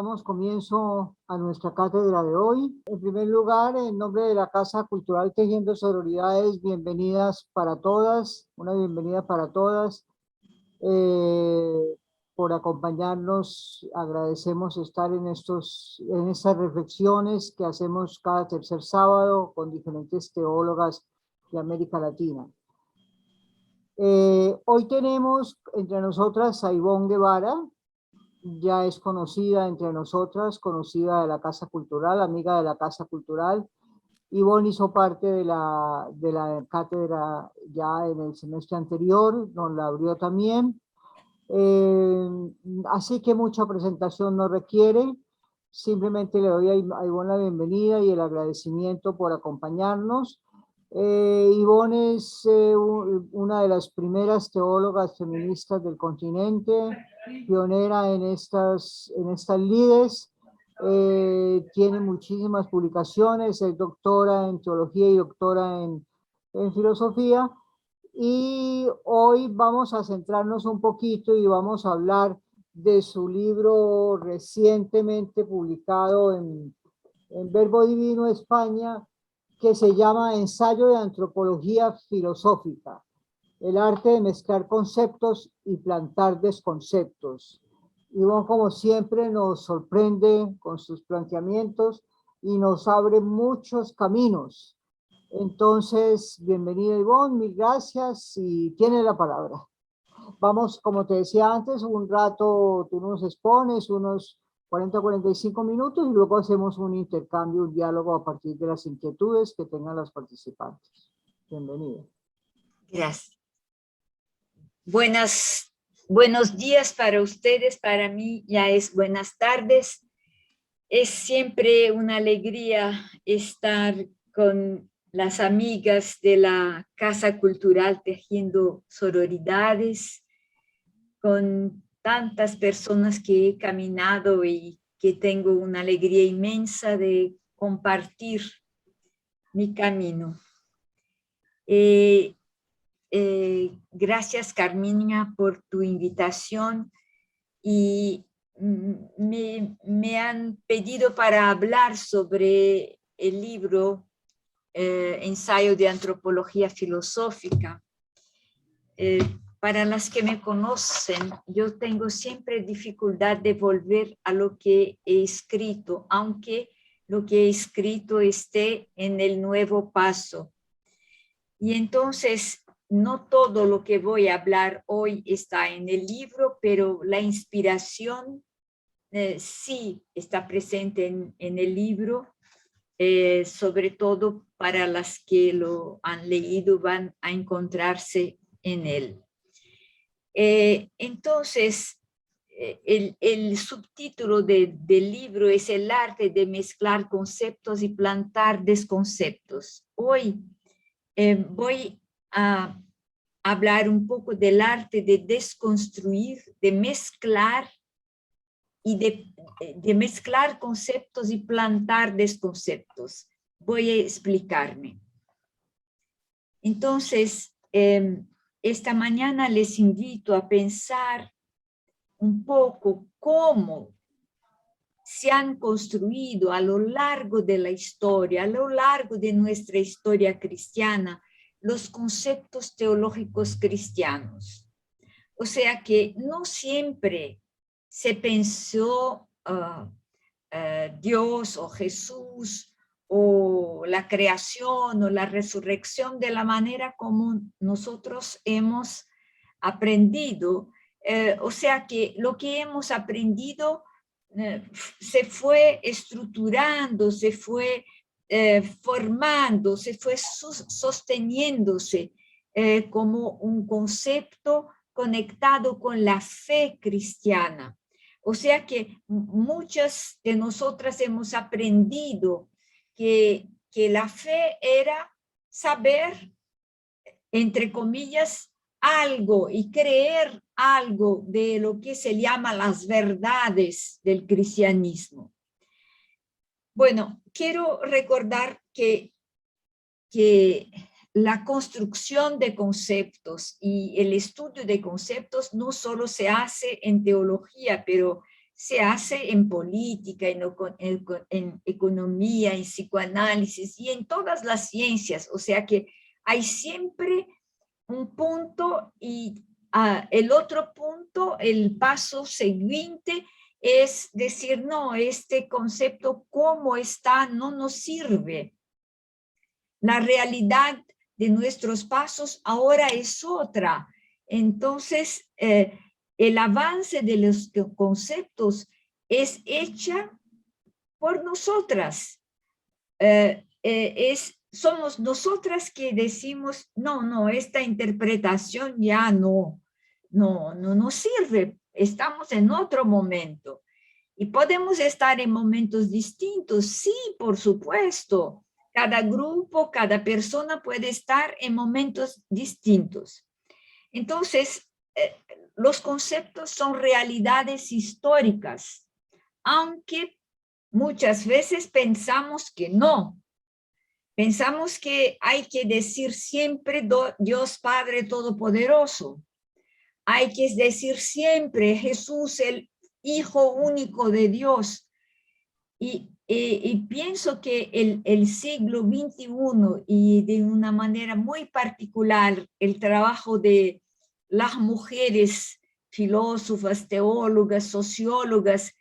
damos comienzo a nuestra cátedra de hoy. En primer lugar, en nombre de la Casa Cultural Tejiendo Sororidades, bienvenidas para todas, una bienvenida para todas. Por acompañarnos, agradecemos estar en estas reflexiones que hacemos cada tercer sábado con diferentes teólogas de América Latina. Hoy tenemos entre nosotras a Ivonne Guevara, ya es conocida entre nosotras, conocida de la Casa Cultural, amiga de la Casa Cultural. Ivonne hizo parte de la cátedra ya en el semestre anterior, nos la abrió también. Así que mucha presentación no requiere, simplemente le doy a Ivonne la bienvenida y el agradecimiento por acompañarnos. Ivonne es una de las primeras teólogas feministas del continente, pionera en estas lides, tiene muchísimas publicaciones, es doctora en teología y doctora en filosofía, y hoy vamos a centrarnos un poquito y vamos a hablar de su libro recientemente publicado en Verbo Divino España, que se llama Ensayo de Antropología Filosófica, el arte de mezclar conceptos y plantar desconceptos. Ivonne, como siempre, nos sorprende con sus planteamientos y nos abre muchos caminos. Entonces, bienvenida Ivonne, mil gracias y tiene la palabra. Vamos, como te decía antes, un rato tú nos expones, unos 40-45 minutos, y luego hacemos un intercambio, un diálogo a partir de las inquietudes que tengan las participantes. Bienvenida. Gracias. Buenos días para ustedes, para mí ya es buenas tardes. Es siempre una alegría estar con las amigas de la Casa Cultural Tejiendo Sororidades, con tantas personas que he caminado y que tengo una alegría inmensa de compartir mi camino. Gracias, Carmiña, por tu invitación, y me han pedido para hablar sobre el libro Ensayo de Antropología Filosófica. Para las que me conocen, yo tengo siempre dificultad de volver a lo que he escrito, aunque lo que he escrito esté en el Nuevo Paso. Y entonces, no todo lo que voy a hablar hoy está en el libro, pero la inspiración sí está presente en el libro, sobre todo para las que lo han leído van a encontrarse en él. Entonces, el subtítulo del libro es El arte de mezclar conceptos y plantar desconceptos. Hoy voy a hablar un poco del arte de desconstruir, de mezclar y de mezclar conceptos y plantar desconceptos. Voy a explicarme. Entonces, esta mañana les invito a pensar un poco cómo se han construido a lo largo de la historia, a lo largo de nuestra historia cristiana, los conceptos teológicos cristianos. O sea que no siempre se pensó Dios o Jesús o la creación o la resurrección de la manera como nosotros hemos aprendido. O sea que lo que hemos aprendido se fue estructurando, se fue formando, se fue sosteniéndose como un concepto conectado con la fe cristiana. O sea que muchas de nosotras hemos aprendido que la fe era saber, entre comillas, algo y creer algo de lo que se llama las verdades del cristianismo. Bueno, quiero recordar que la construcción de conceptos y el estudio de conceptos no solo se hace en teología, pero se hace en política, en economía, en psicoanálisis y en todas las ciencias. O sea que hay siempre un punto y el otro punto, el paso siguiente, es decir, no, este concepto como está no nos sirve. La realidad de nuestros pasos ahora es otra. Entonces, el avance de los conceptos es hecha por nosotras. Somos nosotras que decimos, no, esta interpretación ya no nos sirve, estamos en otro momento. Y podemos estar en momentos distintos, sí, por supuesto. Cada grupo, cada persona puede estar en momentos distintos. Entonces, los conceptos son realidades históricas, aunque muchas veces pensamos que no. Pensamos que hay que decir siempre Dios Padre Todopoderoso. Hay que decir siempre Jesús, el Hijo único de Dios. Y pienso que el siglo XXI y de una manera muy particular el trabajo de las mujeres filósofas, teólogas, sociólogas,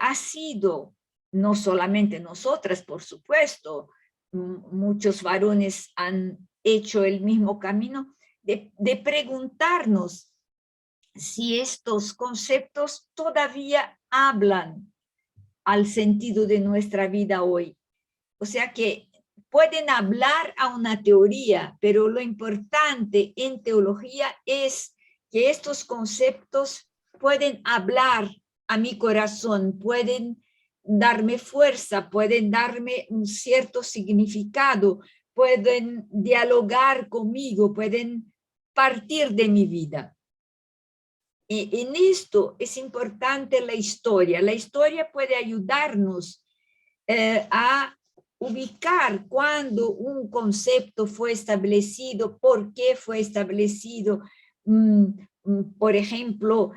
ha sido, no solamente nosotras, por supuesto, muchos varones han hecho el mismo camino, de preguntarnos si estos conceptos todavía hablan al sentido de nuestra vida hoy. O sea que pueden hablar a una teoría, pero lo importante en teología es que estos conceptos pueden hablar a mi corazón, pueden darme fuerza, pueden darme un cierto significado, pueden dialogar conmigo, pueden partir de mi vida. Y en esto es importante la historia. La historia puede ayudarnos a ubicar cuándo un concepto fue establecido, por qué fue establecido, por ejemplo,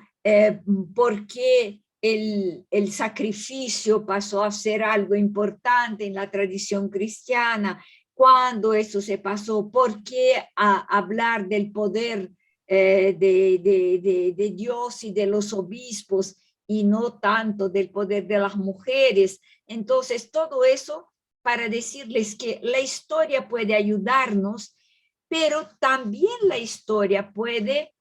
por qué el sacrificio pasó a ser algo importante en la tradición cristiana, cuándo eso se pasó, por qué hablar del poder de Dios y de los obispos y no tanto del poder de las mujeres. Entonces, todo eso para decirles que la historia puede ayudarnos, pero también la historia puede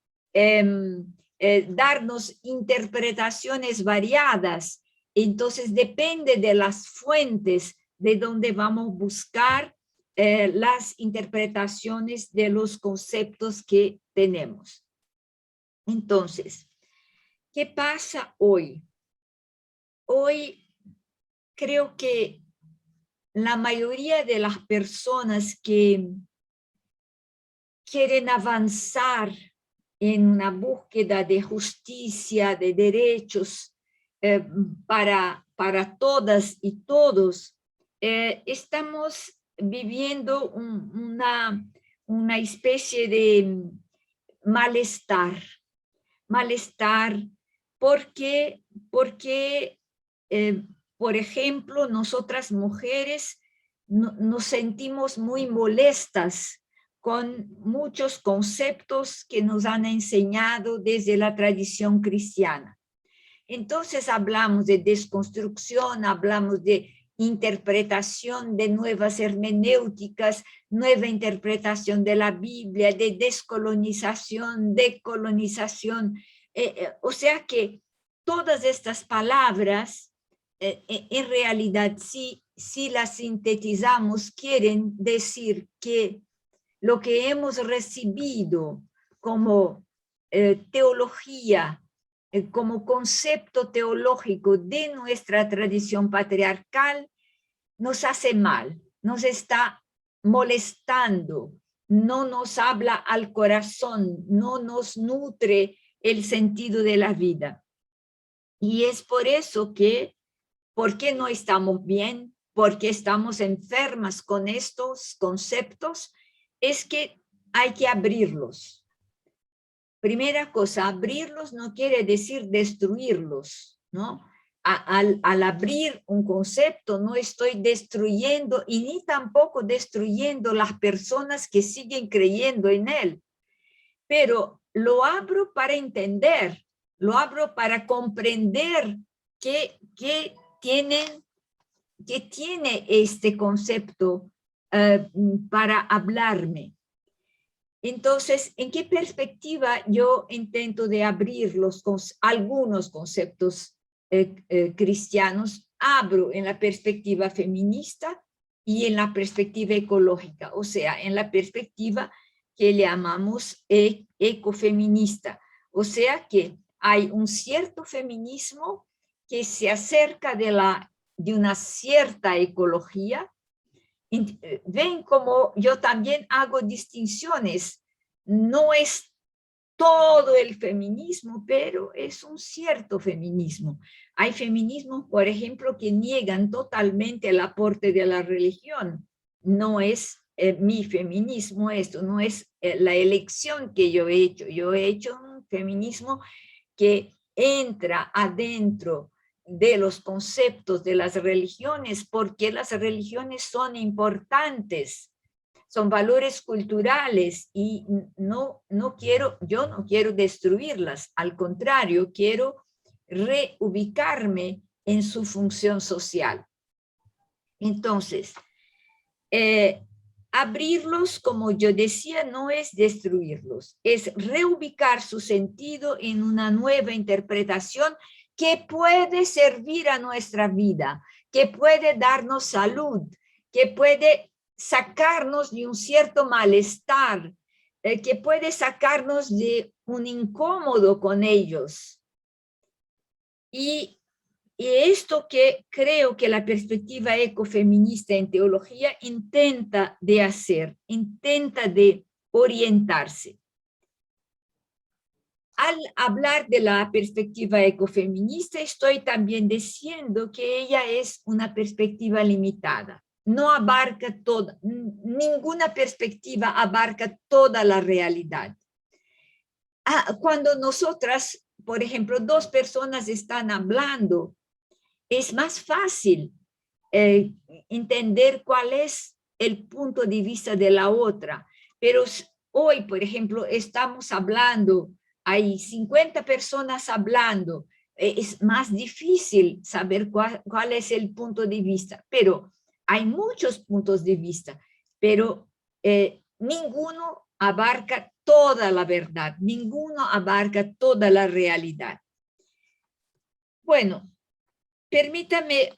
darnos interpretaciones variadas. Entonces, depende de las fuentes de donde vamos a buscar las interpretaciones de los conceptos que tenemos. Entonces, ¿qué pasa hoy? Hoy creo que la mayoría de las personas que quieren avanzar en una búsqueda de justicia, de derechos para todas y todos, estamos viviendo una especie de malestar porque por ejemplo, nosotras mujeres nos sentimos muy molestas con muchos conceptos que nos han enseñado desde la tradición cristiana. Entonces hablamos de desconstrucción, hablamos de interpretación de nuevas hermenéuticas, nueva interpretación de la Biblia, de descolonización, decolonización. O sea que todas estas palabras, en realidad, si las sintetizamos, quieren decir que lo que hemos recibido como teología, como concepto teológico de nuestra tradición patriarcal, nos hace mal, nos está molestando, no nos habla al corazón, no nos nutre el sentido de la vida. Y es por eso que, ¿por qué no estamos bien? Porque estamos enfermas con estos conceptos, es que hay que abrirlos. primera cosa, abrirlos no quiere decir destruirlos, ¿no? Al abrir un concepto no estoy destruyendo y ni tampoco destruyendo las personas que siguen creyendo en él, pero lo abro para entender, lo abro para comprender qué tiene este concepto para hablarme. Entonces, ¿en qué perspectiva yo intento de abrir algunos conceptos cristianos? Abro en la perspectiva feminista y en la perspectiva ecológica, o sea, en la perspectiva que le llamamos ecofeminista. O sea que hay un cierto feminismo que se acerca de una cierta ecología. Ven como yo también hago distinciones. No es todo el feminismo, pero es un cierto feminismo. Hay feminismos, por ejemplo, que niegan totalmente el aporte de la religión. No es mi feminismo esto, no es la elección que yo he hecho. Yo he hecho un feminismo que entra adentro de los conceptos de las religiones, porque las religiones son importantes, son valores culturales y yo no quiero destruirlas, al contrario, quiero reubicarme en su función social. Entonces, abrirlos, como yo decía, no es destruirlos, es reubicar su sentido en una nueva interpretación que puede servir a nuestra vida, que puede darnos salud, que puede sacarnos de un cierto malestar, que puede sacarnos de un incómodo con ellos. Y esto que creo que la perspectiva ecofeminista en teología intenta de hacer, intenta de orientarse. Al hablar de la perspectiva ecofeminista, estoy también diciendo que ella es una perspectiva limitada. No abarca toda, ninguna perspectiva abarca toda la realidad. Cuando nosotras, por ejemplo, dos personas están hablando, es más fácil entender cuál es el punto de vista de la otra. Pero hoy, por ejemplo, estamos hablando, hay 50 personas hablando, es más difícil saber cuál es el punto de vista, pero hay muchos puntos de vista, pero ninguno abarca toda la verdad, ninguno abarca toda la realidad. Bueno, permítame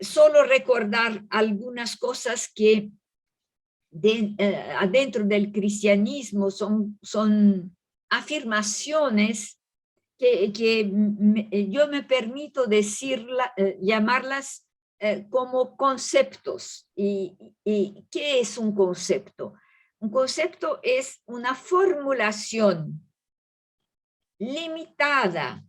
solo recordar algunas cosas que adentro del cristianismo son afirmaciones que yo me permito llamarlas como conceptos. ¿Y qué es un concepto? Un concepto es una formulación limitada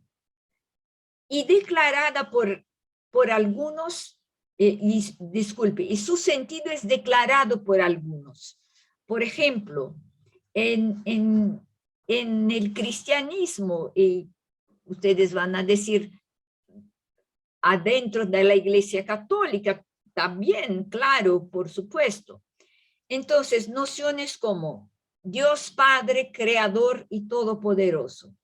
y declarada por algunos, y su sentido es declarado por algunos. Por ejemplo, en el cristianismo, y ustedes van a decir, adentro de la Iglesia Católica, también, claro, por supuesto. Entonces, nociones como Dios Padre, Creador y Todopoderoso.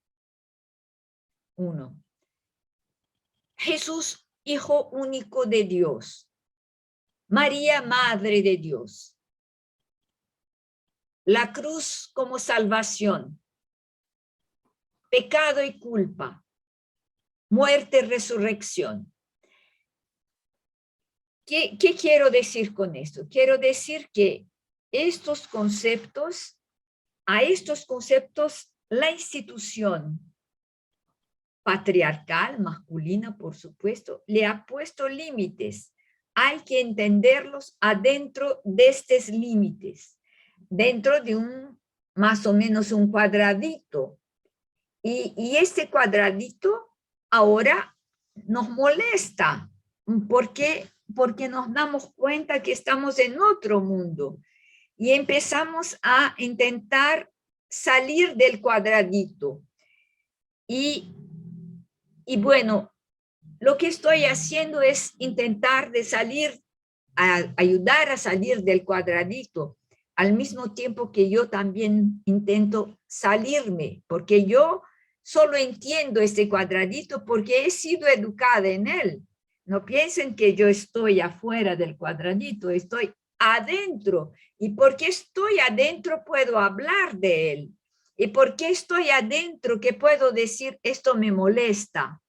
1. Jesús, Hijo único de Dios. María, Madre de Dios. La cruz como salvación. Pecado y culpa. Muerte y resurrección. ¿Qué quiero decir con esto? Quiero decir que a estos conceptos, la institución patriarcal, masculina, por supuesto, le ha puesto límites. Hay que entenderlos adentro de estos límites, dentro de más o menos un cuadradito. Y este cuadradito ahora nos molesta, porque nos damos cuenta que estamos en otro mundo y empezamos a intentar salir del cuadradito. Y bueno, lo que estoy haciendo es intentar de ayudar a salir del cuadradito, al mismo tiempo que yo también intento salirme, porque yo solo entiendo este cuadradito porque he sido educada en él. No piensen que yo estoy afuera del cuadradito, estoy adentro. Y porque estoy adentro puedo hablar de él. Y porque estoy adentro que puedo decir esto me molesta.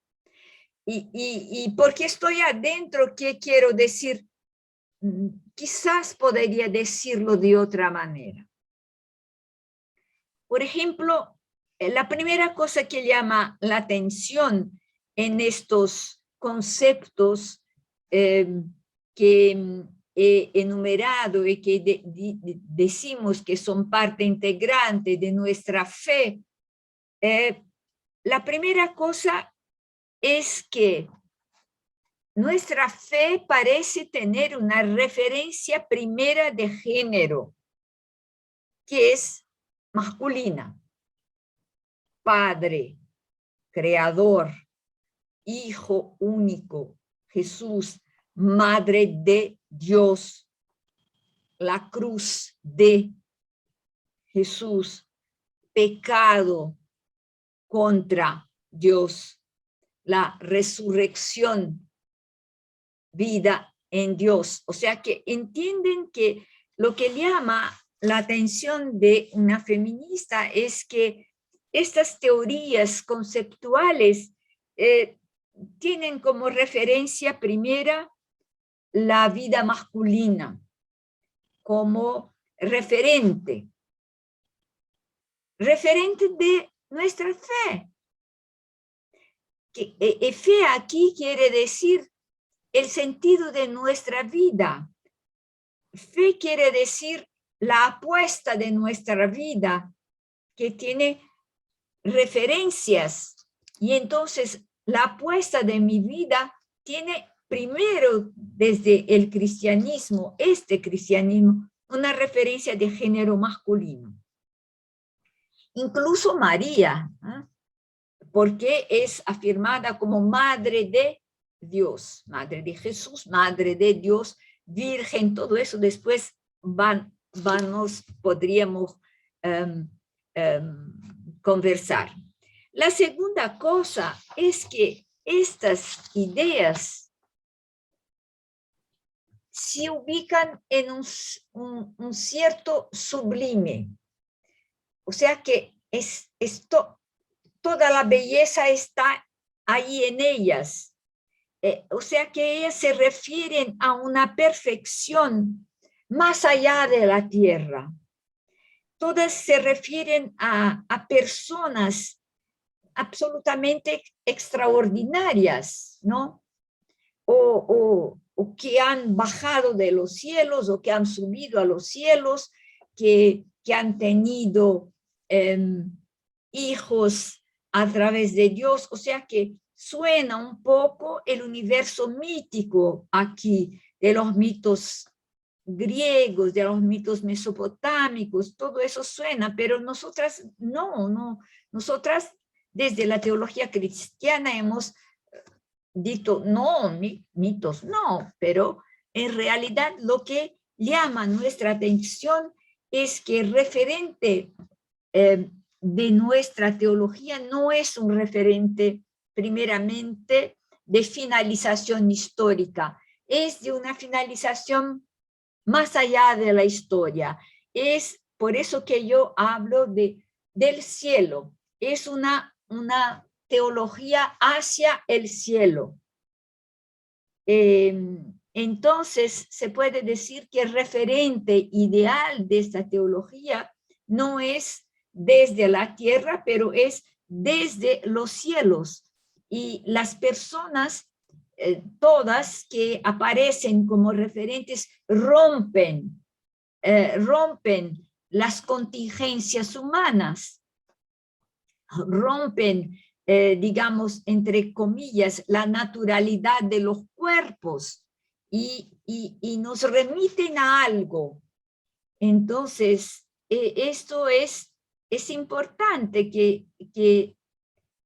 Y porque estoy adentro que quiero decir quizás podría decirlo de otra manera. Por ejemplo, la primera cosa que llama la atención en estos conceptos que he enumerado y que decimos que son parte integrante de nuestra fe, la primera cosa es que nuestra fe parece tener una referencia primera de género, que es masculina. Padre, creador, Hijo único, Jesús, Madre de Dios, la cruz de Jesús, pecado contra Dios, la resurrección, vida en Dios. O sea que entienden que lo que llama la atención de una feminista es que estas teorías conceptuales tienen como referencia primera la vida masculina como referente de nuestra fe. Que fe aquí quiere decir el sentido de nuestra vida. Fe quiere decir la apuesta de nuestra vida que tiene referencias, y entonces la apuesta de mi vida tiene primero desde el cristianismo, una referencia de género masculino. Incluso María, ¿eh? Porque es afirmada como madre de Dios, madre de Jesús, madre de Dios, virgen, todo eso después podríamos conversar. La segunda cosa es que estas ideas se ubican en un cierto sublime. O sea que toda la belleza está ahí en ellas. O sea que ellas se refieren a una perfección más allá de la tierra. Todas se refieren a personas absolutamente extraordinarias, ¿no? O que han bajado de los cielos o que han subido a los cielos, que han tenido hijos a través de Dios. O sea que suena un poco el universo mítico aquí, de los mitos griegos, de los mitos mesopotámicos, todo eso suena, pero nosotras no, nosotras desde la teología cristiana hemos dicho, no, mitos no, pero en realidad lo que llama nuestra atención es que el referente de nuestra teología no es un referente primeramente de finalización histórica, es de una finalización más allá de la historia. Es por eso que yo hablo del cielo, es una teología hacia el cielo. Entonces, se puede decir que el referente ideal de esta teología no es desde la tierra, pero es desde los cielos. Y las personas, todas que aparecen como referentes, rompen las contingencias humanas, rompen, digamos, entre comillas, la naturalidad de los cuerpos y nos remiten a algo. Entonces, esto es es importante que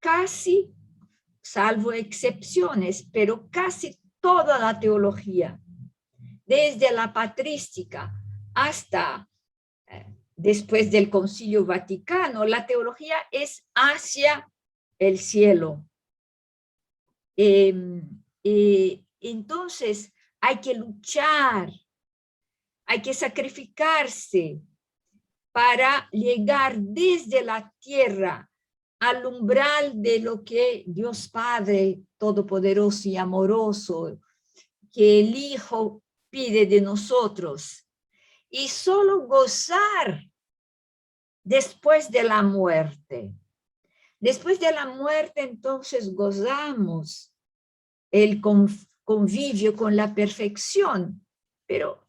casi, salvo excepciones, pero casi toda la teología, desde la patrística hasta después del Concilio Vaticano, la teología es hacia el cielo. Entonces hay que luchar, hay que sacrificarse para llegar desde la tierra al umbral de lo que Dios Padre Todopoderoso y amoroso, que el Hijo pide de nosotros, y solo gozar después de la muerte. Después de la muerte, entonces gozamos el convivio con la perfección. Pero,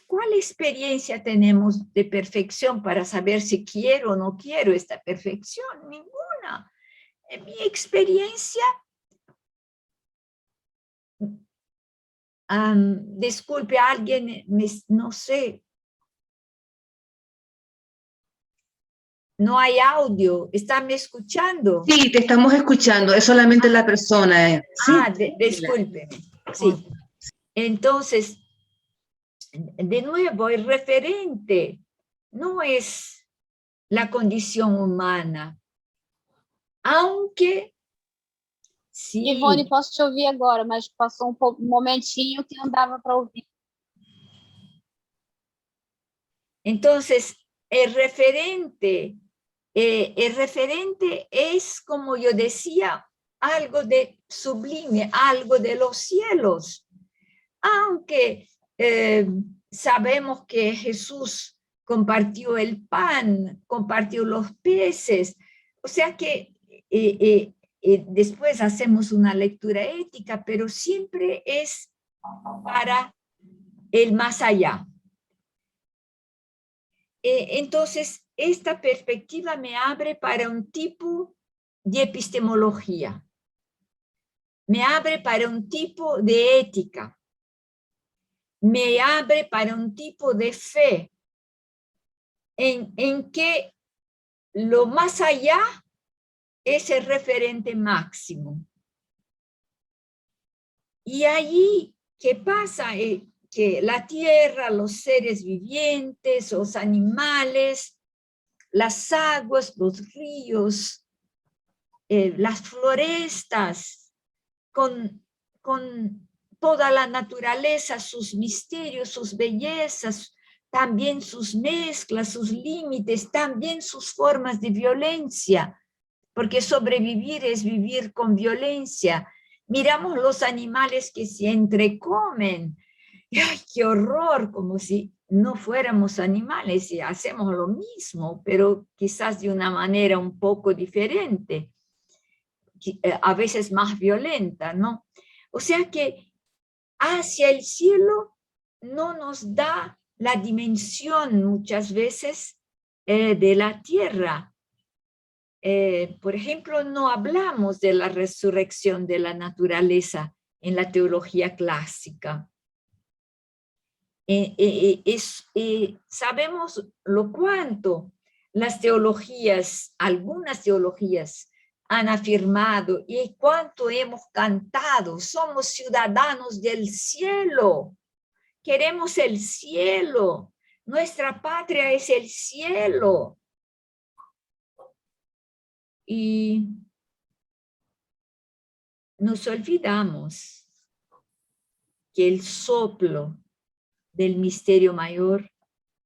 ¿cuál experiencia tenemos de perfección para saber si quiero o no quiero esta perfección? Ninguna. En mi experiencia, disculpe, alguien, no sé, no hay audio. ¿Están me escuchando? Sí, te estamos escuchando, es solamente la persona. ¿Sí? Discúlpeme. Sí. Entonces, de nuevo, el referente no es la condición humana, aunque sí. Ivone, posso te ouvir agora, mas passou um momentinho que não dava para ouvir. Entonces, el referente es, como yo decía, algo de sublime, algo de los cielos. Aunque sabemos que Jesús compartió el pan, compartió los peces, o sea que después hacemos una lectura ética, pero siempre es para el más allá. Entonces, esta perspectiva me abre para un tipo de epistemología, me abre para un tipo de ética, me abre para un tipo de fe en que lo más allá es el referente máximo. Y allí, ¿qué pasa? Que la tierra, los seres vivientes, los animales, las aguas, los ríos, las florestas, con toda la naturaleza, sus misterios, sus bellezas, también sus mezclas, sus límites, también sus formas de violencia, porque sobrevivir es vivir con violencia. Miramos los animales que se entrecomen, ¡ay, qué horror! Como si no fuéramos animales y hacemos lo mismo, pero quizás de una manera un poco diferente, a veces más violenta, ¿no? O sea que hacia el cielo no nos da la dimensión muchas veces de la tierra. Por ejemplo, no hablamos de la resurrección de la naturaleza en la teología clásica. Sabemos lo cuánto las teologías, algunas teologías, han afirmado y cuánto hemos cantado, somos ciudadanos del cielo, queremos el cielo, nuestra patria es el cielo. Y nos olvidamos que el soplo del misterio mayor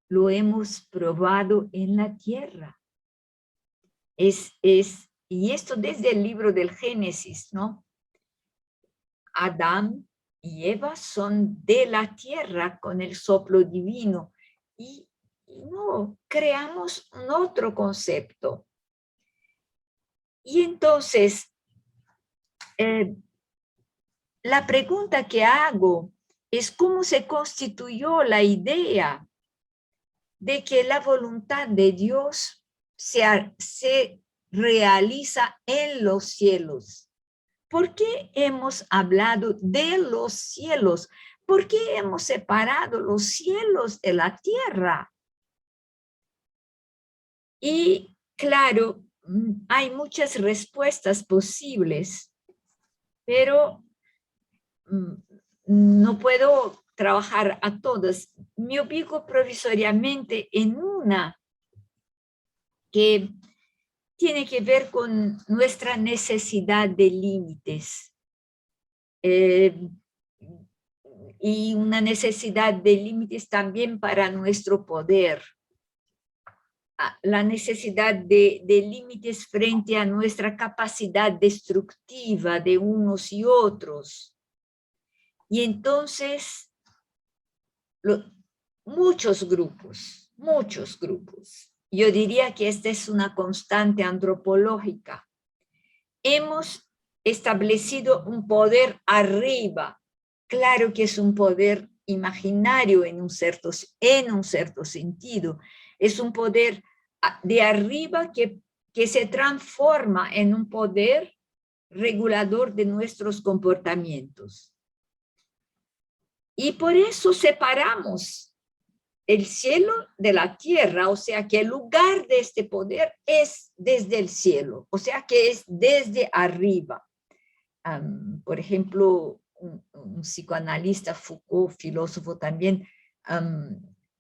lo hemos probado en la tierra. Y esto desde el libro del Génesis, ¿no? Adán y Eva son de la tierra con el soplo divino. Y no, creamos un otro concepto. Y entonces, la pregunta que hago es cómo se constituyó la idea de que la voluntad de Dios se realiza en los cielos. ¿Por qué hemos hablado de los cielos? ¿Por qué hemos separado los cielos de la tierra? Y claro, hay muchas respuestas posibles, pero no puedo trabajar a todas. Me ubico provisoriamente en una que tiene que ver con nuestra necesidad de límites. Y una necesidad de límites también para nuestro poder. La necesidad de límites frente a nuestra capacidad destructiva de unos y otros. Y entonces, muchos grupos, yo diría que esta es una constante antropológica. Hemos establecido un poder arriba. Claro que es un poder imaginario en un cierto sentido. Es un poder de arriba que se transforma en un poder regulador de nuestros comportamientos. Y por eso separamos el cielo de la tierra, o sea que el lugar de este poder es desde el cielo, o sea que es desde arriba. Por ejemplo, un psicoanalista, Foucault, filósofo también,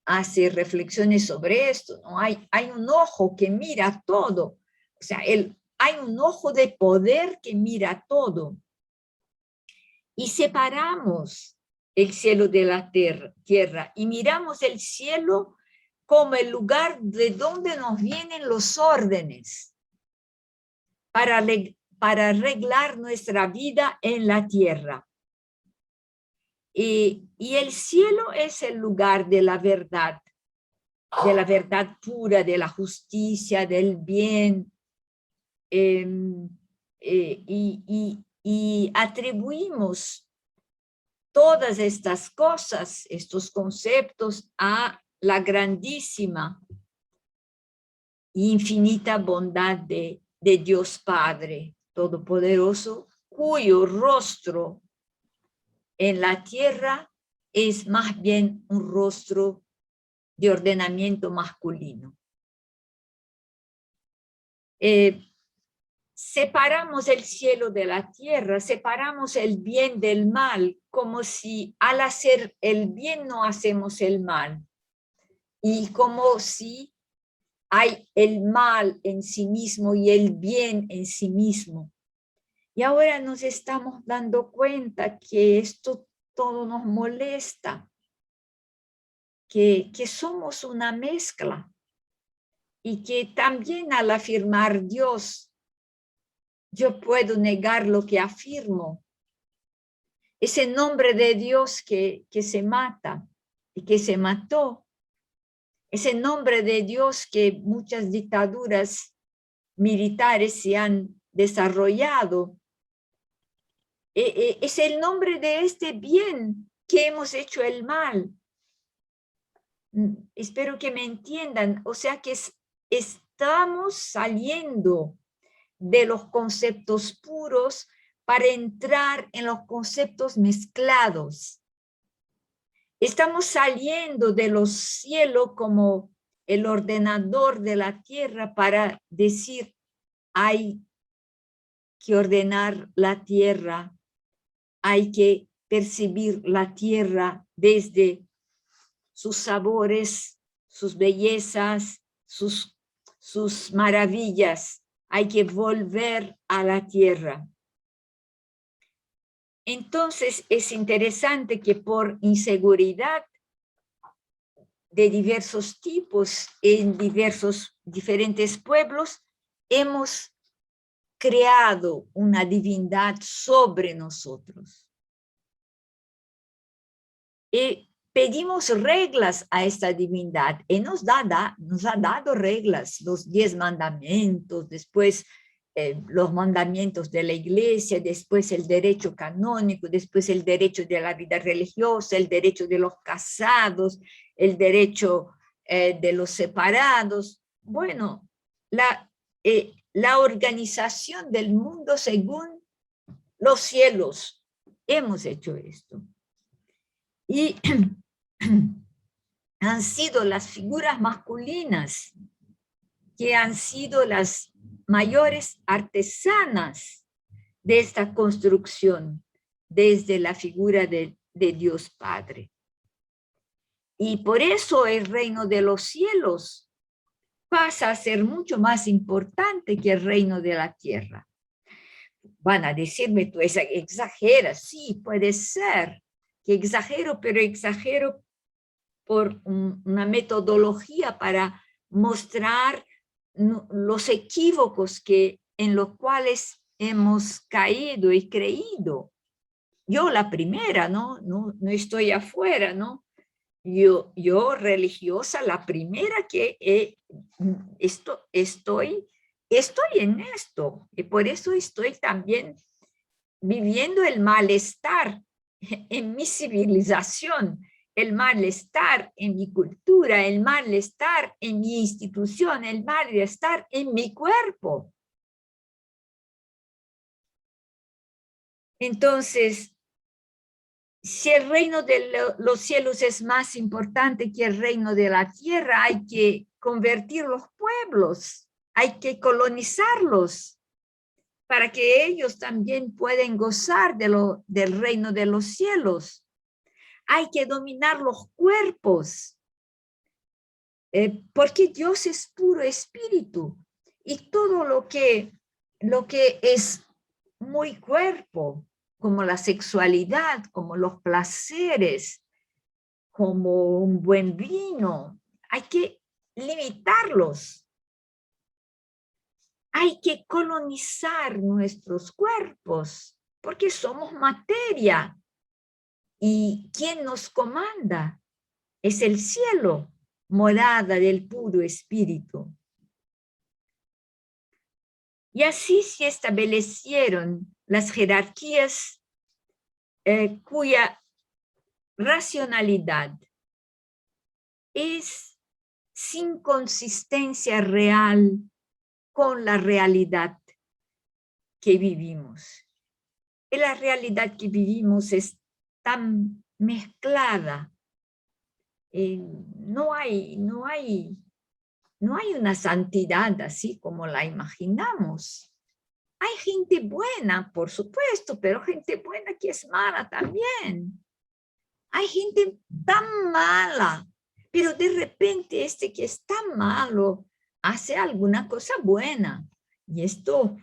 hace reflexiones sobre esto, ¿no? Hay un ojo que mira todo, o sea, hay un ojo de poder que mira todo. Y separamos el cielo de la tierra y miramos el cielo como el lugar de donde nos vienen los órdenes para arreglar nuestra vida en la tierra. Y el cielo es el lugar de la verdad pura, de la justicia, del bien, y atribuimos todas estas cosas, estos conceptos, a la grandísima e infinita bondad de Dios Padre Todopoderoso, cuyo rostro en la tierra es más bien un rostro de ordenamiento masculino. Separamos el cielo de la tierra, separamos el bien del mal, como si al hacer el bien no hacemos el mal, y como si hay el mal en sí mismo y el bien en sí mismo. Y ahora nos estamos dando cuenta que esto todo nos molesta, que somos una mezcla, y que también al afirmar Dios, yo puedo negar lo que afirmo. Ese nombre de Dios que se mata y que se mató. Ese nombre de Dios que muchas dictaduras militares se han desarrollado. Es el nombre de este bien que hemos hecho el mal. Espero que me entiendan. O sea que estamos saliendo de los conceptos puros para entrar en los conceptos mezclados. Estamos saliendo de los cielos como el ordenador de la tierra para decir, hay que ordenar la tierra, hay que percibir la tierra desde sus sabores, sus bellezas, sus maravillas. Hay que volver a la tierra. Entonces es interesante que por inseguridad de diversos tipos en diferentes pueblos hemos creado una divindad sobre nosotros. Y pedimos reglas a esta divindad. Y nos ha dado reglas, los 10 mandamientos, después los mandamientos de la iglesia, después el derecho canónico, después el derecho de la vida religiosa, el derecho de los casados, el derecho de los separados. Bueno, la organización del mundo según los cielos. Hemos hecho esto. Y han sido las figuras masculinas que han sido las mayores artesanas de esta construcción desde la figura de Dios Padre. Y por eso el reino de los cielos pasa a ser mucho más importante que el reino de la tierra. Van a decirme, tú exageras. Sí, puede ser que exagero, pero exagero por una metodología para mostrar los equívocos en los cuales hemos caído y creído. Yo la primera, no estoy afuera, ¿no? Yo religiosa, la primera que estoy en esto, y por eso estoy también viviendo el malestar en mi civilización, el malestar en mi cultura, el malestar en mi institución, el malestar en mi cuerpo. Entonces, si el reino de los cielos es más importante que el reino de la tierra, hay que convertir los pueblos, hay que colonizarlos para que ellos también puedan gozar del reino de los cielos. Hay que dominar los cuerpos, porque Dios es puro espíritu y todo lo que es muy cuerpo, como la sexualidad, como los placeres, como un buen vino, hay que limitarlos. Hay que colonizar nuestros cuerpos, porque somos materia. ¿Y quién nos comanda? Es el cielo, morada del puro espíritu. Y así se establecieron las jerarquías cuya racionalidad es sin consistencia real con la realidad que vivimos. Y la realidad que vivimos es tan mezclada. No hay una santidad así como la imaginamos. Hay gente buena, por supuesto, pero gente buena que es mala también. Hay gente tan mala, pero de repente este que es tan malo hace alguna cosa buena. Y esto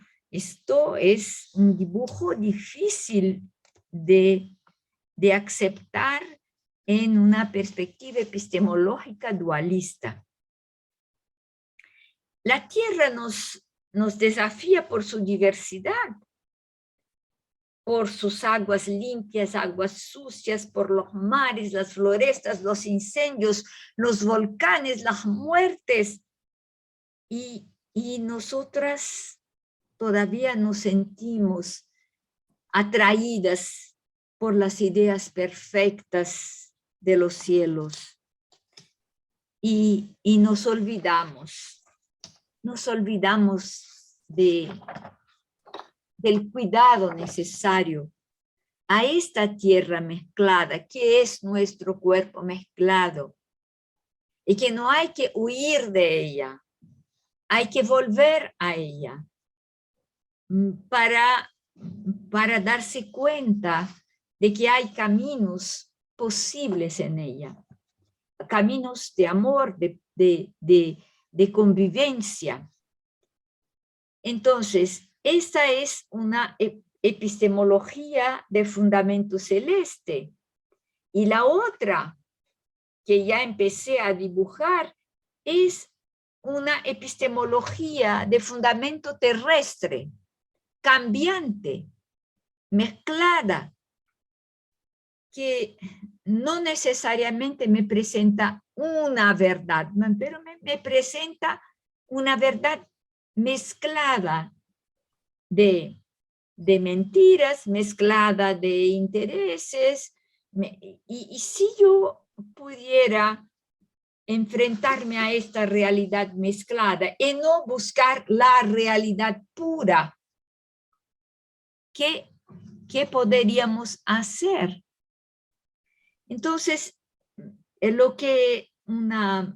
es un dibujo difícil de aceptar en una perspectiva epistemológica dualista. La tierra nos desafía por su diversidad, por sus aguas limpias, aguas sucias, por los mares, las florestas, los incendios, los volcanes, las muertes. Y nosotras todavía nos sentimos atraídas por las ideas perfectas de los cielos. Y nos olvidamos del cuidado necesario a esta tierra mezclada, que es nuestro cuerpo mezclado, y que no hay que huir de ella, hay que volver a ella para darse cuenta de que hay caminos posibles en ella, caminos de amor, de convivencia. Entonces, esta es una epistemología de fundamento celeste. Y la otra que ya empecé a dibujar es una epistemología de fundamento terrestre, cambiante, mezclada, que no necesariamente me presenta una verdad, pero me presenta una verdad mezclada de mentiras, mezclada de intereses. Y si yo pudiera enfrentarme a esta realidad mezclada y no buscar la realidad pura, ¿qué podríamos hacer? Entonces, lo que una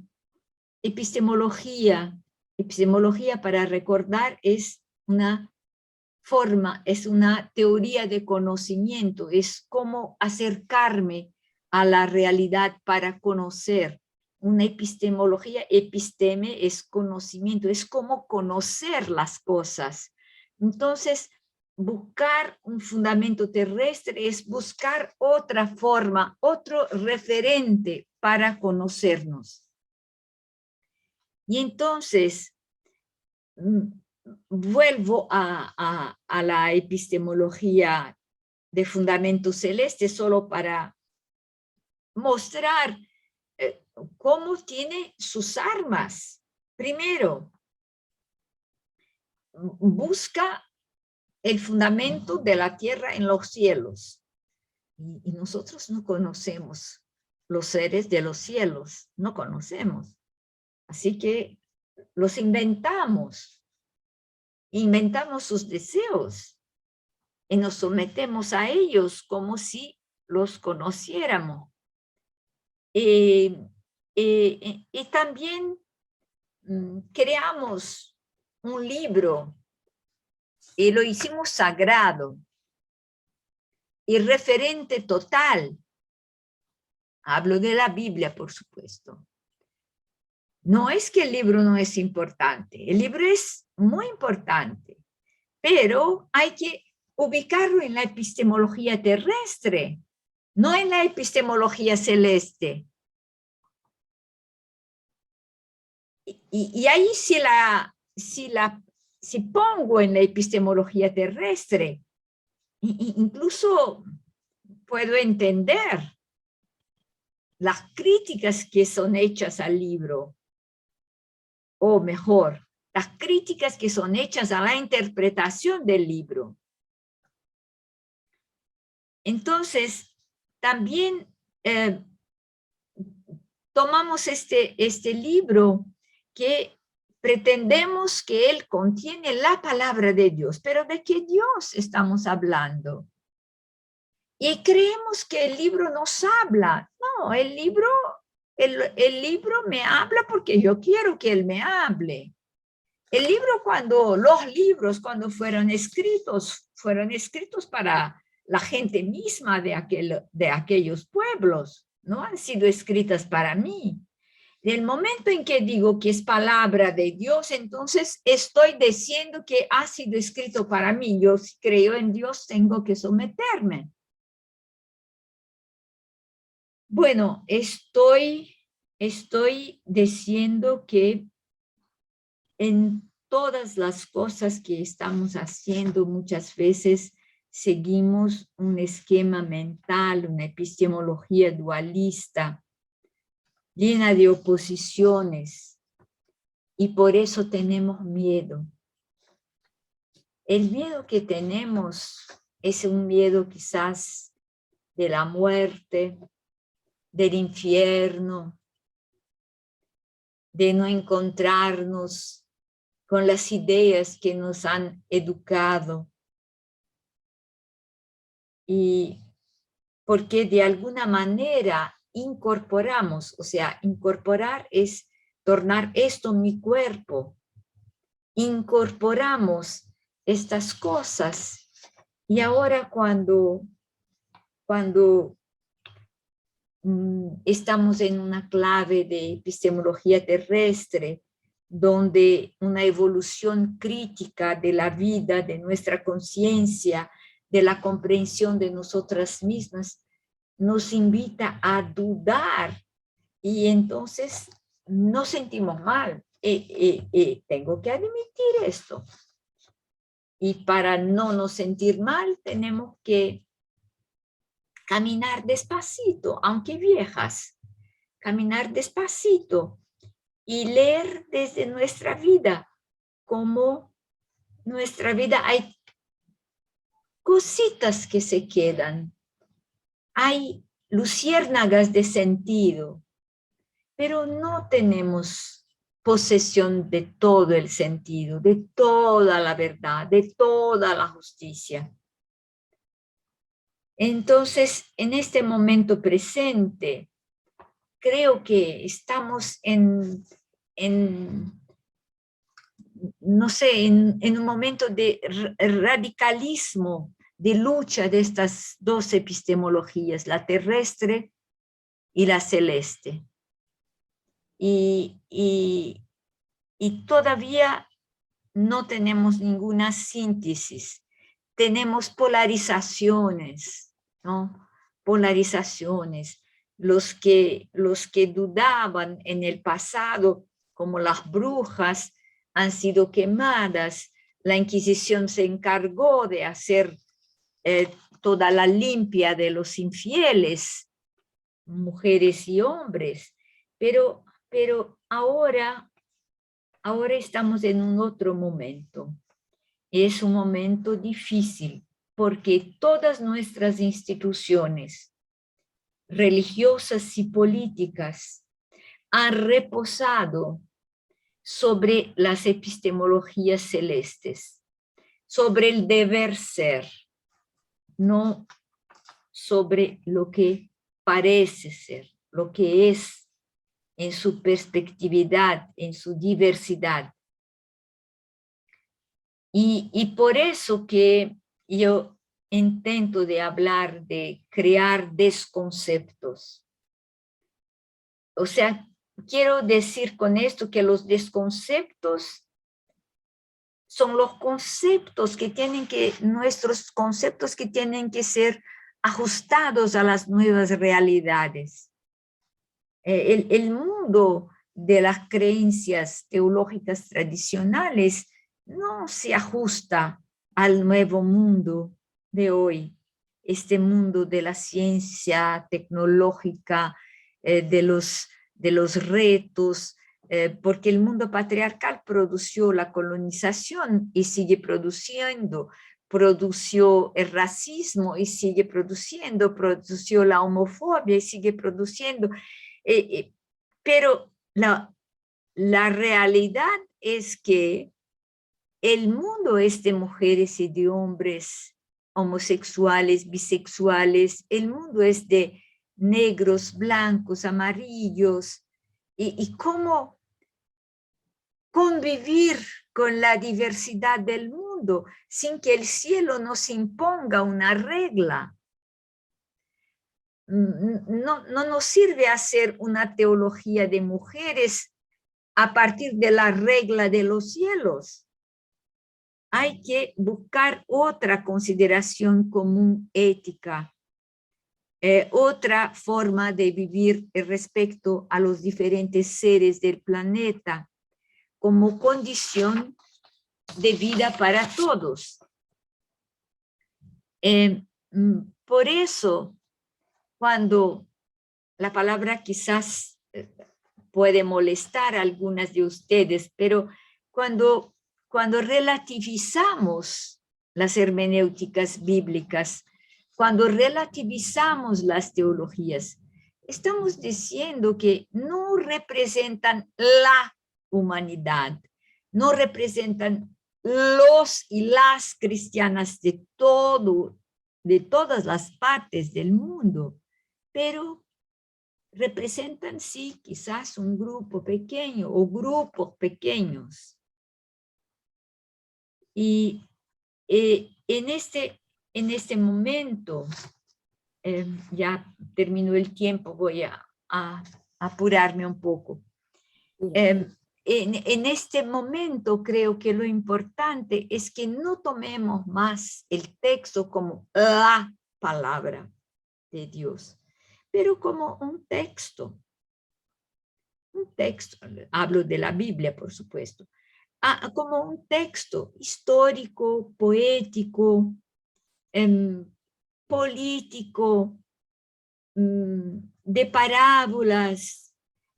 epistemología Epistemología, para recordar, es una forma, es una teoría de conocimiento, es cómo acercarme a la realidad para conocer. Una epistemología, episteme, es conocimiento, es cómo conocer las cosas. Entonces, buscar un fundamento terrestre es buscar otra forma, otro referente para conocernos. Y entonces, vuelvo a la epistemología de fundamento celeste solo para mostrar cómo tiene sus armas. Primero, busca el fundamento de la tierra en los cielos. Y nosotros no conocemos los seres de los cielos, no conocemos. Así que los inventamos sus deseos y nos sometemos a ellos como si los conociéramos. Y también creamos un libro y lo hicimos sagrado y referente total. Hablo de la Biblia, por supuesto. No es que el libro no es importante, el libro es muy importante, pero hay que ubicarlo en la epistemología terrestre, no en la epistemología celeste. Y ahí si pongo en la epistemología terrestre, incluso puedo entender las críticas que son hechas al libro, o mejor, las críticas que son hechas a la interpretación del libro. Entonces, también tomamos este libro que pretendemos que él contiene la palabra de Dios, pero ¿de qué Dios estamos hablando? Y creemos que el libro nos habla. No, el libro me habla porque yo quiero que él me hable. El libro, los libros cuando fueron escritos para la gente misma de aquellos pueblos, no han sido escritas para mí. En el momento en que digo que es palabra de Dios, entonces estoy diciendo que ha sido escrito para mí. Yo, si creo en Dios, tengo que someterme. Bueno, estoy diciendo que en todas las cosas que estamos haciendo, muchas veces seguimos un esquema mental, una epistemología dualista, llena de oposiciones, y por eso tenemos miedo. El miedo que tenemos es un miedo quizás de la muerte, del infierno, de no encontrarnos con las ideas que nos han educado. Y porque de alguna manera incorporamos, o sea, incorporar es tornar esto mi cuerpo. Incorporamos estas cosas. Y ahora cuando estamos en una clave de epistemología terrestre, donde una evolución crítica de la vida, de nuestra conciencia, de la comprensión de nosotras mismas, nos invita a dudar, y entonces nos sentimos mal. Tengo que admitir esto. Y para no nos sentir mal, tenemos que caminar despacito, aunque viejas, caminar despacito y leer desde nuestra vida, como nuestra vida hay cositas que se quedan, hay luciérnagas de sentido, pero no tenemos posesión de todo el sentido, de toda la verdad, de toda la justicia. Entonces, en este momento presente, creo que estamos en no sé, en un momento de radicalismo, de lucha de estas dos epistemologías, la terrestre y la celeste. Y todavía no tenemos ninguna síntesis. Tenemos polarizaciones, ¿no? Polarizaciones. Los que dudaban en el pasado, como las brujas, han sido quemadas. La Inquisición se encargó de hacer toda la limpia de los infieles, mujeres y hombres. Pero ahora estamos en un otro momento. Es un momento difícil porque todas nuestras instituciones religiosas y políticas han reposado sobre las epistemologías celestes, sobre el deber ser, no sobre lo que parece ser, lo que es en su perspectividad, en su diversidad. Y por eso que yo intento de hablar de crear desconceptos. O sea, quiero decir con esto que los desconceptos son los conceptos que nuestros conceptos que tienen que ser ajustados a las nuevas realidades. El mundo de las creencias teológicas tradicionales no se ajusta al nuevo mundo de hoy, este mundo de la ciencia tecnológica, de los retos, porque el mundo patriarcal produjo la colonización y sigue produciendo, produció el racismo y sigue produciendo, produció la homofobia y sigue produciendo. Pero la realidad es que el mundo es de mujeres y de hombres homosexuales, bisexuales, el mundo es de negros, blancos, amarillos, y cómo convivir con la diversidad del mundo sin que el cielo nos imponga una regla. No nos sirve hacer una teología de mujeres a partir de la regla de los cielos. Hay que buscar otra consideración común ética, otra forma de vivir respecto a los diferentes seres del planeta como condición de vida para todos. Por eso, cuando la palabra quizás puede molestar a algunas de ustedes, pero cuando relativizamos las hermenéuticas bíblicas, cuando relativizamos las teologías, estamos diciendo que no representan la humanidad, no representan los y las cristianas de todas las partes del mundo, pero representan, sí, quizás un grupo pequeño o grupos pequeños. Y en este momento, ya terminó el tiempo, voy a apurarme un poco. En este momento creo que lo importante es que no tomemos más el texto como la palabra de Dios, pero como un texto, hablo de la Biblia, por supuesto, como un texto histórico, poético, político, de parábolas,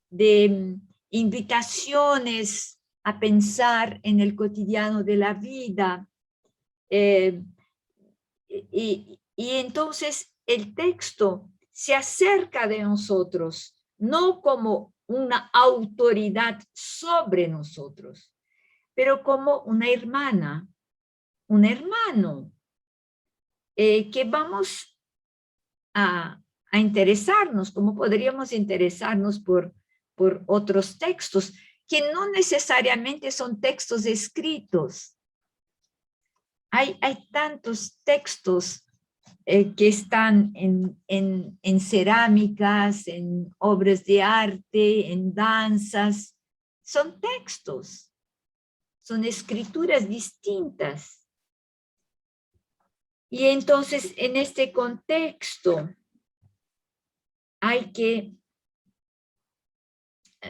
de invitaciones a pensar en el cotidiano de la vida. Y entonces el texto se acerca de nosotros, no como una autoridad sobre nosotros, pero como una hermana, un hermano, que vamos a interesarnos, como podríamos interesarnos por otros textos que no necesariamente son textos escritos. Hay tantos textos que están en cerámicas, en obras de arte, en danzas. Son textos, son escrituras distintas. Y entonces, en este contexto, hay que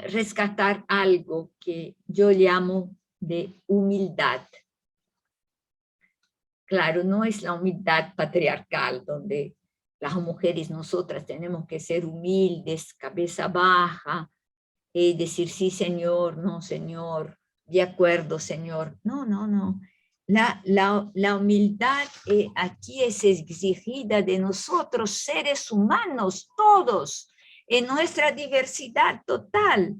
rescatar algo que yo llamo de humildad. Claro, no es la humildad patriarcal, donde las mujeres, nosotras, tenemos que ser humildes, cabeza baja, y decir, sí, señor, no, señor, de acuerdo, señor. No, no, no. La humildad aquí es exigida de nosotros, seres humanos, todos, en nuestra diversidad total.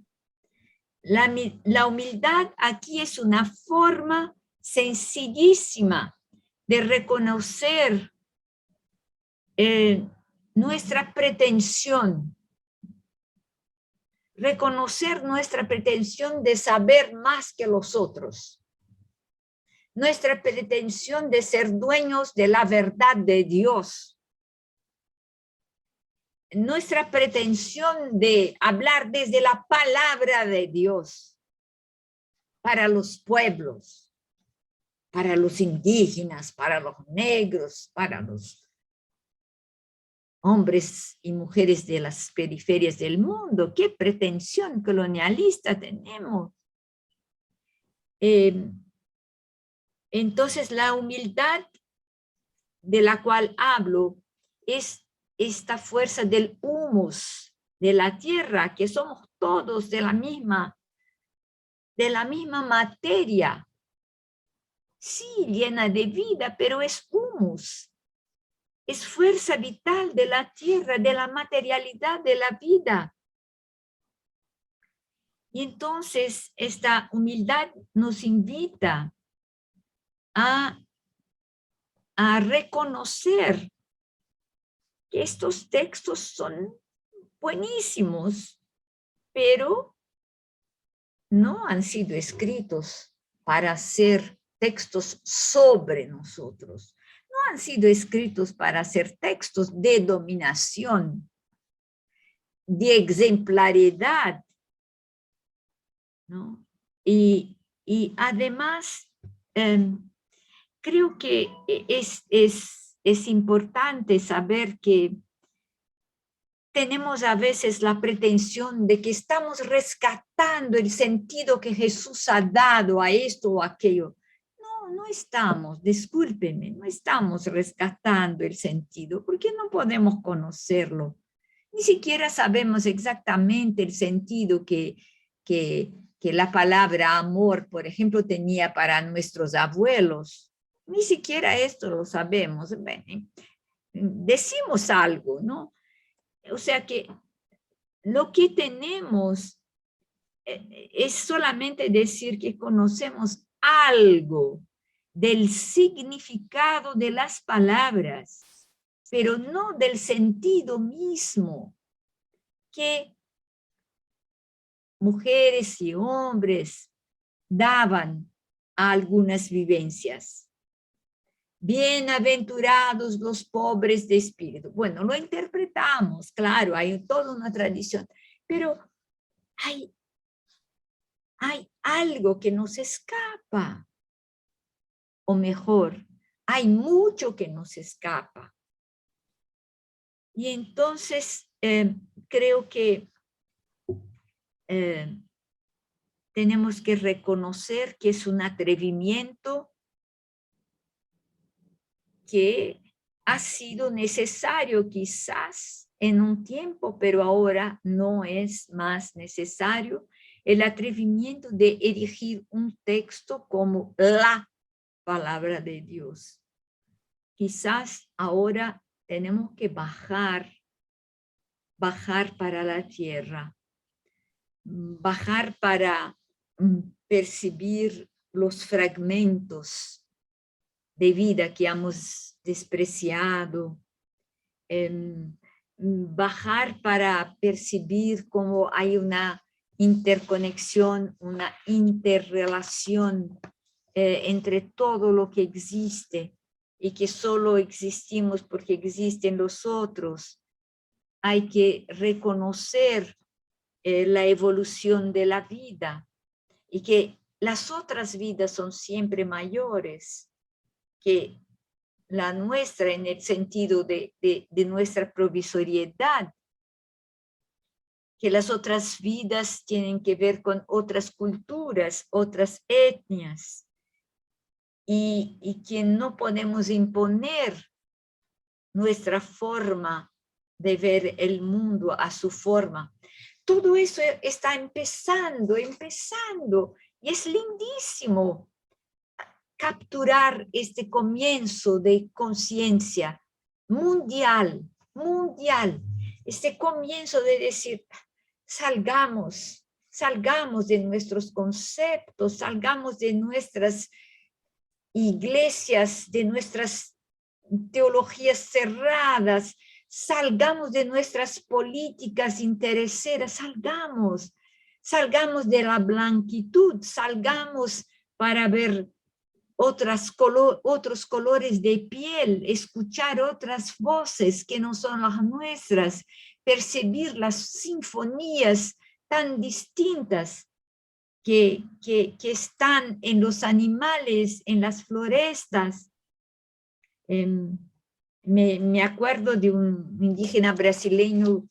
La humildad aquí es una forma sencillísima de reconocer nuestra pretensión, de saber más que los otros, nuestra pretensión de ser dueños de la verdad de Dios, nuestra pretensión de hablar desde la palabra de Dios para los pueblos, para los indígenas, para los negros, para los hombres y mujeres de las periferias del mundo. ¿Qué pretensión colonialista tenemos? Entonces, la humildad de la cual hablo es esta fuerza del humus, de la tierra, que somos todos de la misma materia. Sí, llena de vida, pero es humus. Es fuerza vital de la tierra, de la materialidad de la vida. Y entonces esta humildad nos invita a reconocer que estos textos son buenísimos, pero no han sido escritos para ser textos sobre nosotros. No han sido escritos para ser textos de dominación, de exemplaridad, ¿no? Y además, creo que es importante saber que tenemos a veces la pretensión de que estamos rescatando el sentido que Jesús ha dado a esto o aquello. No estamos, discúlpenme, no estamos rescatando el sentido, porque no podemos conocerlo. Ni siquiera sabemos exactamente el sentido que la palabra amor, por ejemplo, tenía para nuestros abuelos. Ni siquiera esto lo sabemos. Decimos algo, ¿no? O sea que lo que tenemos es solamente decir que conocemos algo del significado de las palabras, pero no del sentido mismo que mujeres y hombres daban a algunas vivencias. Bienaventurados los pobres de espíritu. Bueno, lo interpretamos, claro, hay toda una tradición, pero hay algo que nos escapa, o mejor, hay mucho que nos escapa. Y entonces creo que tenemos que reconocer que es un atrevimiento que ha sido necesario quizás en un tiempo, pero ahora no es más necesario, el atrevimiento de erigir un texto como la palabra de Dios. Quizás ahora tenemos que bajar para la tierra, bajar para percibir los fragmentos de vida que hemos despreciado, bajar para percibir cómo hay una interconexión, una interrelación entre todo lo que existe y que solo existimos porque existen los otros. Hay que reconocer la evolución de la vida y que las otras vidas son siempre mayores que la nuestra en el sentido de nuestra provisoriedad, que las otras vidas tienen que ver con otras culturas, otras etnias, y que no podemos imponer nuestra forma de ver el mundo a su forma. Todo eso está empezando, y es lindísimo capturar este comienzo de conciencia mundial, este comienzo de decir, salgamos de nuestros conceptos, salgamos de nuestras iglesias, de nuestras teologías cerradas, salgamos de nuestras políticas interesadas, salgamos de la blanquitud, salgamos para ver otros colores de piel, escuchar otras voces que no son las nuestras, percibir las sinfonías tan distintas que están en los animales, en las florestas. Me acuerdo de un indígena brasileño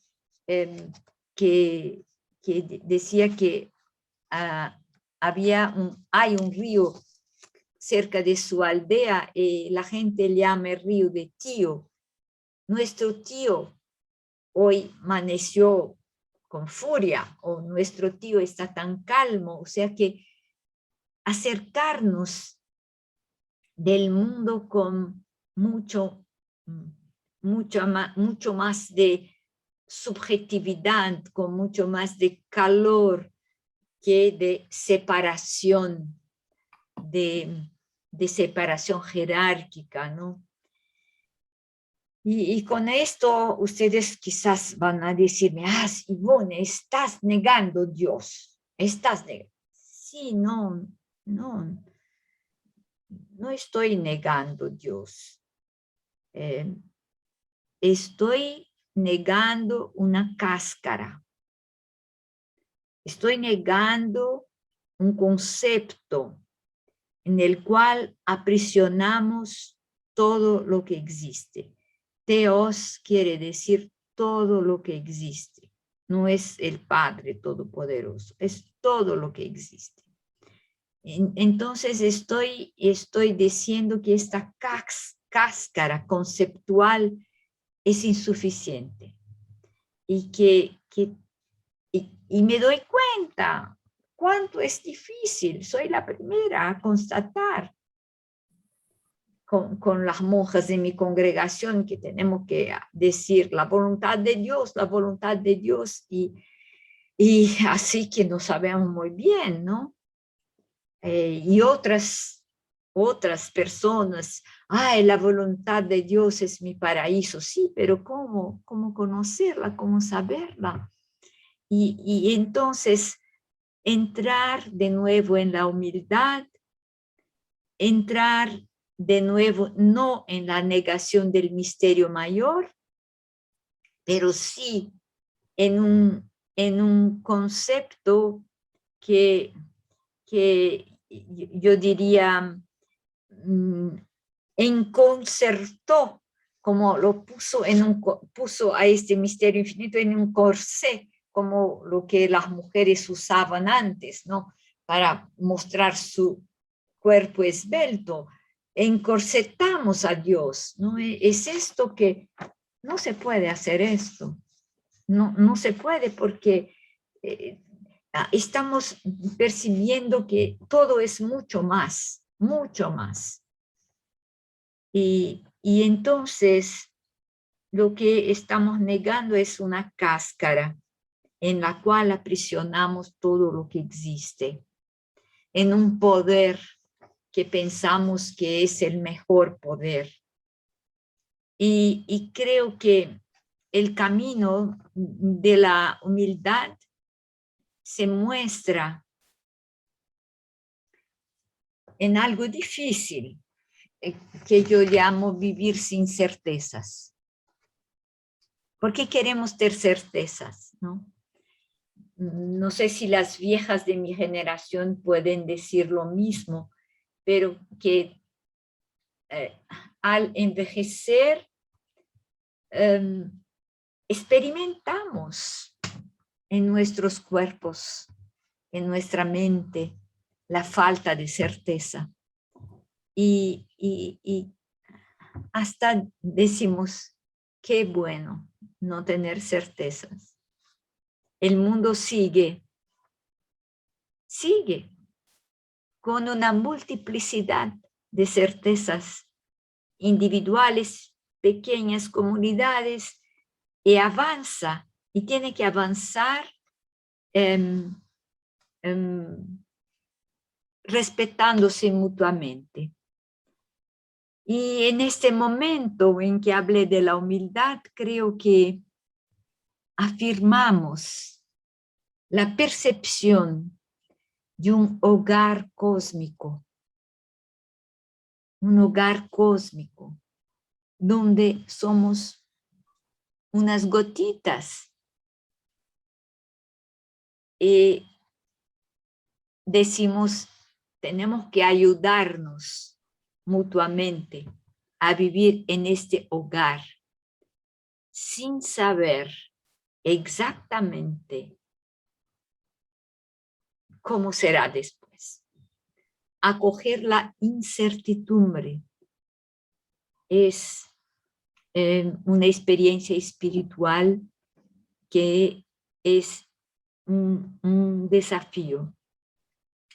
que decía que hay un río cerca de su aldea, la gente le llama el río de Tío. Nuestro tío hoy amaneció con furia, o nuestro tío está tan calmo, o sea que acercarnos del mundo con mucho más de subjetividad, con mucho más de calor que de separación, de separación jerárquica, ¿no? Y con esto ustedes quizás van a decirme, Ivonne, estás negando Dios, estás negando. Sí, no estoy negando Dios. Estoy negando una cáscara. Estoy negando un concepto en el cual aprisionamos todo lo que existe. Theos quiere decir todo lo que existe. No es el Padre Todopoderoso, es todo lo que existe. Entonces estoy diciendo que esta cáscara conceptual es insuficiente y y me doy cuenta cuánto es difícil. Soy la primera a constatar con las monjas de mi congregación que tenemos que decir la voluntad de Dios, y así que no sabemos muy bien, ¿no? Y otras personas, la voluntad de Dios es mi paraíso. Sí, pero ¿cómo conocerla? ¿Cómo saberla? Y entonces entrar de nuevo en la humildad, entrar de nuevo no en la negación del misterio mayor, pero sí en un concepto que yo diría enconcertó, como lo puso a este misterio infinito en un corsé, como lo que las mujeres usaban antes, ¿no? Para mostrar su cuerpo esbelto. Encorsetamos a Dios, ¿no? Es esto que no se puede hacer esto. No se puede porque estamos percibiendo que todo es mucho más, mucho más. Y entonces lo que estamos negando es una cáscara en la cual aprisionamos todo lo que existe, en un poder que pensamos que es el mejor poder. Y creo que el camino de la humildad se muestra en algo difícil, que yo llamo vivir sin certezas. ¿Por qué queremos tener certezas? No sé si las viejas de mi generación pueden decir lo mismo, pero que al envejecer experimentamos en nuestros cuerpos, en nuestra mente, la falta de certeza. Y hasta decimos, qué bueno no tener certezas. El mundo sigue con una multiplicidad de certezas individuales, pequeñas comunidades, y avanza, y tiene que avanzar respetándose mutuamente. Y en este momento en que hablé de la humildad, creo que afirmamos la percepción de un hogar cósmico donde somos unas gotitas y decimos, tenemos que ayudarnos mutuamente a vivir en este hogar sin saber exactamente cómo será después. Acoger la incertidumbre es una experiencia espiritual que es un desafío.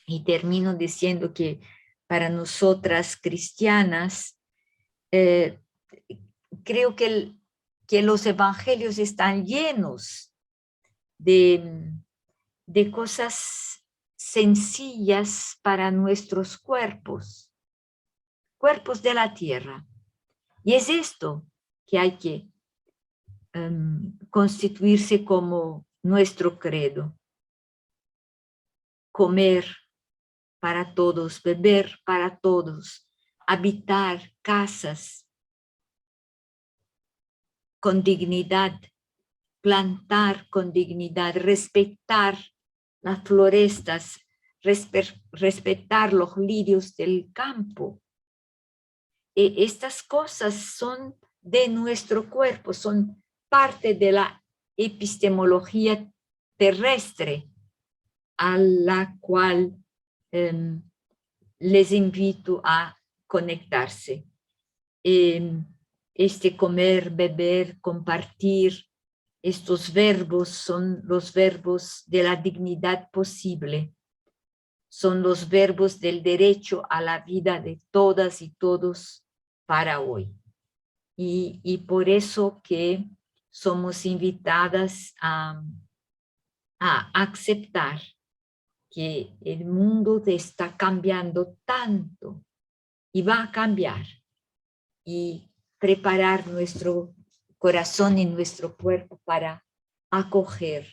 Y termino diciendo que para nosotras cristianas, creo que los evangelios están llenos de cosas sencillas para nuestros cuerpos de la tierra. Y es esto que hay que constituirse como nuestro credo. Comer para todos, beber para todos, habitar casas con dignidad, plantar con dignidad, respetar las florestas, respetar los lirios del campo. Estas cosas son de nuestro cuerpo, son parte de la epistemología terrestre a la cual les invito a conectarse. Este comer, beber, compartir, estos verbos son los verbos de la dignidad posible, son los verbos del derecho a la vida de todas y todos para hoy. Y por eso que somos invitadas a aceptar que el mundo está cambiando tanto y va a cambiar, y preparar nuestro corazón y nuestro cuerpo para acoger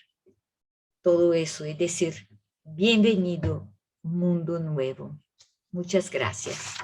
todo eso y decir, bienvenido mundo nuevo. Muchas gracias.